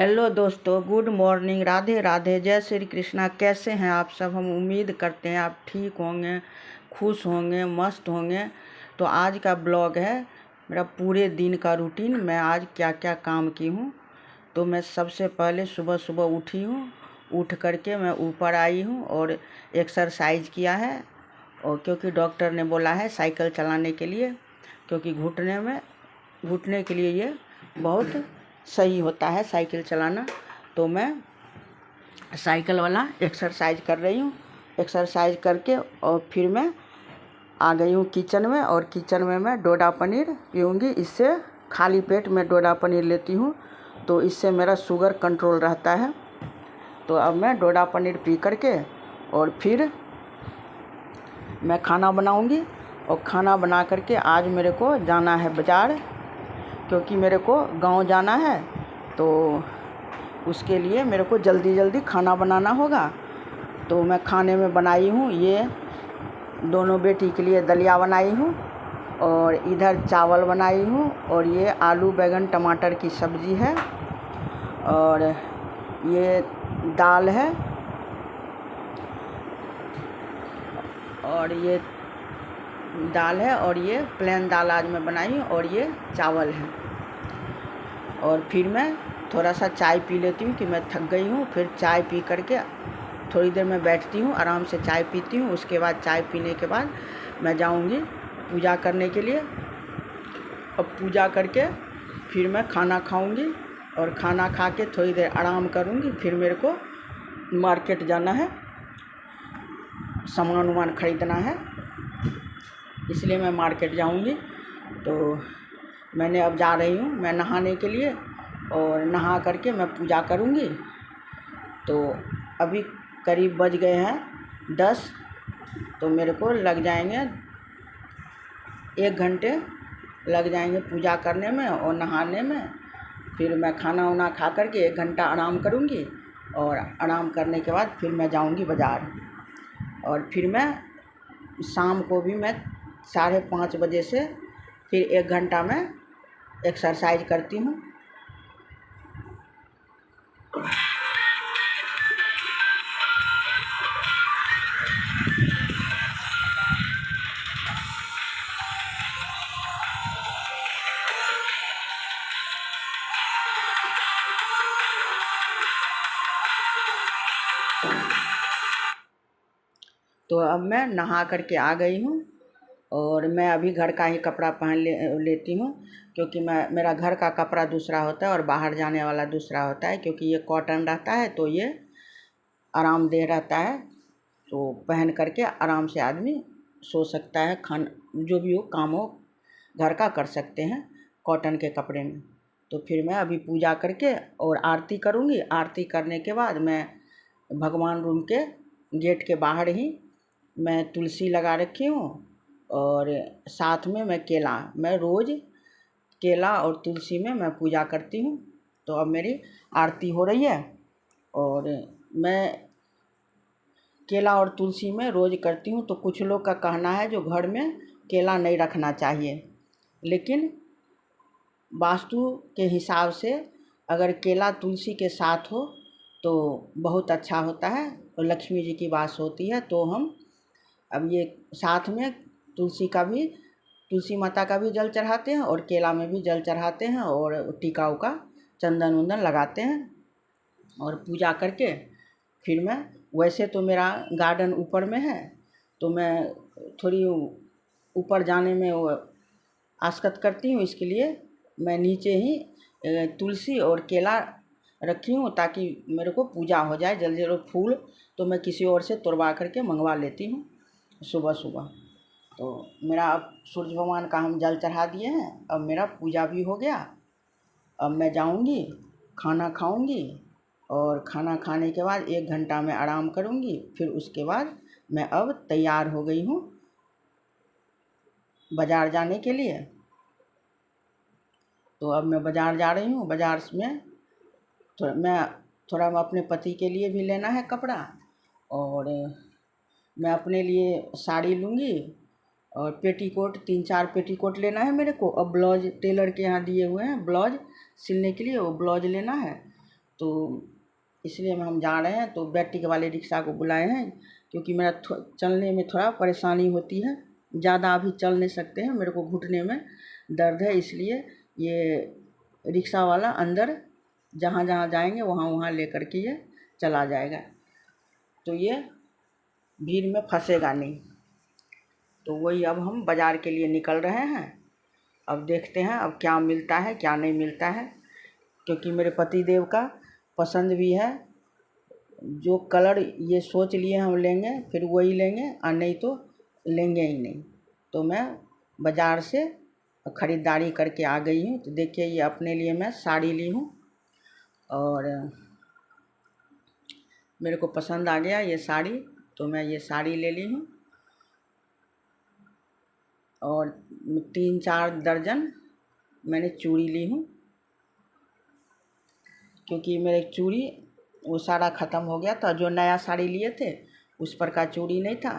Hello दोस्तों, good morning, Radhe Radhe, जय श्री कृष्णा। कैसे हैं आप सब? हम उम्मीद करते हैं आप ठीक होंगे, खुश होंगे, मस्त होंगे। तो आज का ब्लॉग है मेरा पूरे दिन का रूटीन। मैं आज क्या क्या काम की हूँ। तो मैं सबसे पहले सुबह सुबह उठी हूँ। उठ करके मैं ऊपर आई हूँ और एक्सरसाइज किया है। और क्योंकि डॉक्टर ने बोला है साइकिल चलाने के लिए, क्योंकि घुटने के लिए ये बहुत सही होता है साइकिल चलाना। तो मैं साइकिल वाला एक्सरसाइज कर रही हूँ। एक्सरसाइज करके और फिर मैं आ गई हूँ किचन में, और किचन में मैं डोडा पनीर पीऊँगी। इससे खाली पेट में डोडा पनीर लेती हूँ तो इससे मेरा शुगर कंट्रोल रहता है। तो अब मैं डोडा पनीर पी करके और फिर मैं खाना बनाऊँगी। और खाना बना करके आज मेरे को जाना है बाज़ार, क्योंकि मेरे को गांव जाना है। तो उसके लिए मेरे को जल्दी जल्दी खाना बनाना होगा। तो मैं खाने में बनाई हूँ, ये दोनों बेटी के लिए दलिया बनाई हूँ, और इधर चावल बनाई हूँ, और ये आलू बैंगन टमाटर की सब्ज़ी है, और ये दाल है, और ये प्लेन दाल आज मैं बनाई हूँ, और ये चावल है। और फिर मैं थोड़ा सा चाय पी लेती हूँ कि मैं थक गई हूँ। फिर चाय पी करके थोड़ी देर मैं बैठती हूँ, आराम से चाय पीती हूँ। उसके बाद चाय पीने के बाद मैं जाऊँगी पूजा करने के लिए। अब पूजा करके फिर मैं खाना खाऊँगी, और खाना खा के थोड़ी देर आराम करूँगी। फिर मेरे को मार्केट जाना है, सामान ख़रीदना है, इसलिए मैं मार्केट जाऊँगी। तो मैंने अब जा रही हूँ मैं नहाने के लिए, और नहा करके मैं पूजा करूँगी। तो अभी करीब बज गए हैं 10, तो मेरे को लग जाएंगे 1 घंटे लग जाएंगे पूजा करने में और नहाने में। फिर मैं खाना वाना खा करके 1 घंटा आराम करूँगी, और आराम करने के बाद फिर मैं जाऊँगी बाज़ार। और फिर मैं शाम को भी मैं 5:30 बजे से फिर 1 घंटा मैं एक्सरसाइज करती हूँ। तो अब मैं नहा करके आ गई हूँ, और मैं अभी घर का ही कपड़ा पहन लेती हूँ, क्योंकि मेरा घर का कपड़ा दूसरा होता है और बाहर जाने वाला दूसरा होता है। क्योंकि ये कॉटन रहता है तो ये आरामदेह रहता है, तो पहन करके आराम से आदमी सो सकता है, जो भी हो काम हो घर का कर सकते हैं कॉटन के कपड़े में। तो फिर मैं अभी पूजा करके और आरती करूँगी। आरती करने के बाद मैं भगवान रूम के गेट के बाहर ही मैं तुलसी लगा रखी हूँ, और साथ में मैं रोज़ केला और तुलसी में मैं पूजा करती हूँ। तो अब मेरी आरती हो रही है, और मैं केला और तुलसी में रोज़ करती हूँ। तो कुछ लोग का कहना है जो घर में केला नहीं रखना चाहिए, लेकिन वास्तु के हिसाब से अगर केला तुलसी के साथ हो तो बहुत अच्छा होता है, और लक्ष्मी जी की वास होती है। तो हम अब ये साथ में तुलसी माता का भी जल चढ़ाते हैं, और केला में भी जल चढ़ाते हैं, और टीका उका चंदन वंदन लगाते हैं, और पूजा करके फिर मैं, वैसे तो मेरा गार्डन ऊपर में है, तो मैं थोड़ी ऊपर जाने में आसकत करती हूँ। इसके लिए मैं नीचे ही तुलसी और केला रखी हूँ, ताकि मेरे को पूजा हो जाए जल्दी। जल्दी फूल तो मैं किसी और से तोड़वा करके मंगवा लेती हूँ सुबह सुबह। तो मेरा अब सूर्य भगवान का हम जल चढ़ा दिए हैं, अब मेरा पूजा भी हो गया। अब मैं जाऊँगी खाना खाऊँगी, और खाना खाने के बाद 1 घंटा मैं आराम करूँगी। फिर उसके बाद मैं अब तैयार हो गई हूँ बाज़ार जाने के लिए। तो अब मैं बाज़ार जा रही हूँ। बाज़ार में थोड़ा मैं अपने पति के लिए भी लेना है कपड़ा, और मैं अपने लिए साड़ी लूँगी, और पेटीकोट 3-4 पेटीकोट लेना है मेरे को। अब ब्लाउज टेलर के यहाँ दिए हुए हैं ब्लाउज सिलने के लिए, वो ब्लाउज लेना है। तो इसलिए हम जा रहे हैं। तो बैटरी वाले रिक्शा को बुलाए हैं, क्योंकि मेरा चलने में थोड़ा परेशानी होती है, ज़्यादा अभी चल नहीं सकते हैं, मेरे को घुटने में दर्द है। इसलिए ये रिक्शा वाला अंदर जहाँ जहाँ जाएंगे वहाँ वहाँ लेकर के ये चला जाएगा, तो ये भीड़ में फंसेगा नहीं। तो वही अब हम बाज़ार के लिए निकल रहे हैं। अब देखते हैं अब क्या मिलता है क्या नहीं मिलता है, क्योंकि मेरे पति देव का पसंद भी है। जो कलर ये सोच लिए हम लेंगे फिर वही लेंगे, और नहीं तो लेंगे ही नहीं। तो मैं बाज़ार से ख़रीदारी करके आ गई हूँ। तो देखिए ये अपने लिए मैं साड़ी ली हूँ, और मेरे को पसंद आ गया ये साड़ी, तो मैं ये साड़ी ले ली हूँ। और 3-4 दर्जन मैंने चूड़ी ली हूँ, क्योंकि मेरे चूड़ी वो सारा ख़त्म हो गया था। जो नया साड़ी लिए थे उस पर का चूड़ी नहीं था,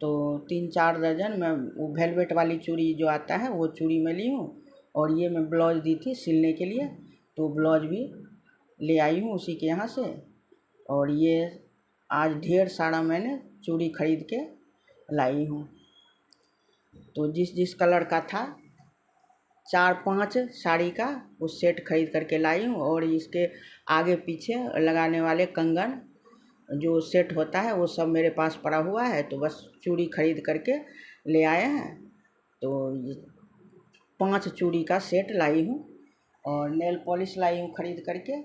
तो 3-4 दर्जन मैं वो वेलवेट वाली चूड़ी जो आता है वो चूड़ी मैं ली हूँ। और ये मैं ब्लाउज दी थी सिलने के लिए, तो ब्लाउज भी ले आई हूँ उसी के यहाँ से। और ये आज ढेर सारा मैंने चूड़ी खरीद के लाई हूँ। तो जिस जिस कलर का था 4-5 साड़ी का वो सेट खरीद करके लाई हूँ। और इसके आगे पीछे लगाने वाले कंगन जो सेट होता है वो सब मेरे पास पड़ा हुआ है, तो बस चूड़ी खरीद करके ले आए हैं। तो ये 5 चूड़ी का सेट लाई हूँ, और नेल पॉलिश लाई हूँ खरीद करके।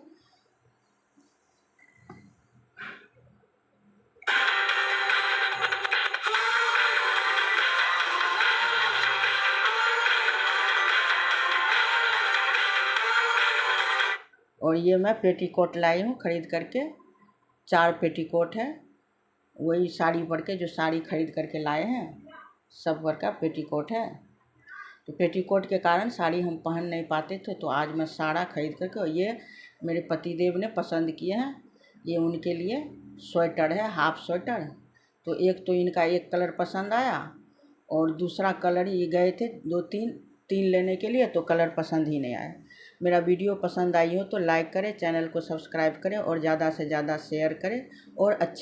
और ये मैं पेटीकोट लाई हूँ खरीद करके, 4 पेटीकोट है, वही साड़ी पर के जो साड़ी खरीद करके लाए हैं सब पर का पेटीकोट है। तो पेटीकोट के कारण साड़ी हम पहन नहीं पाते थे, तो आज मैं साड़ा खरीद करके, और ये मेरे पतिदेव ने पसंद किए हैं, ये उनके लिए स्वेटर है, हाफ स्वेटर। तो एक तो इनका एक कलर पसंद आया, और दूसरा कलर ये गए थे 2-3 लेने के लिए, तो कलर पसंद ही नहीं आया। मेरा वीडियो पसंद आई हो तो लाइक करें, चैनल को सब्सक्राइब करें, और ज़्यादा से ज़्यादा शेयर करें, और अच्छे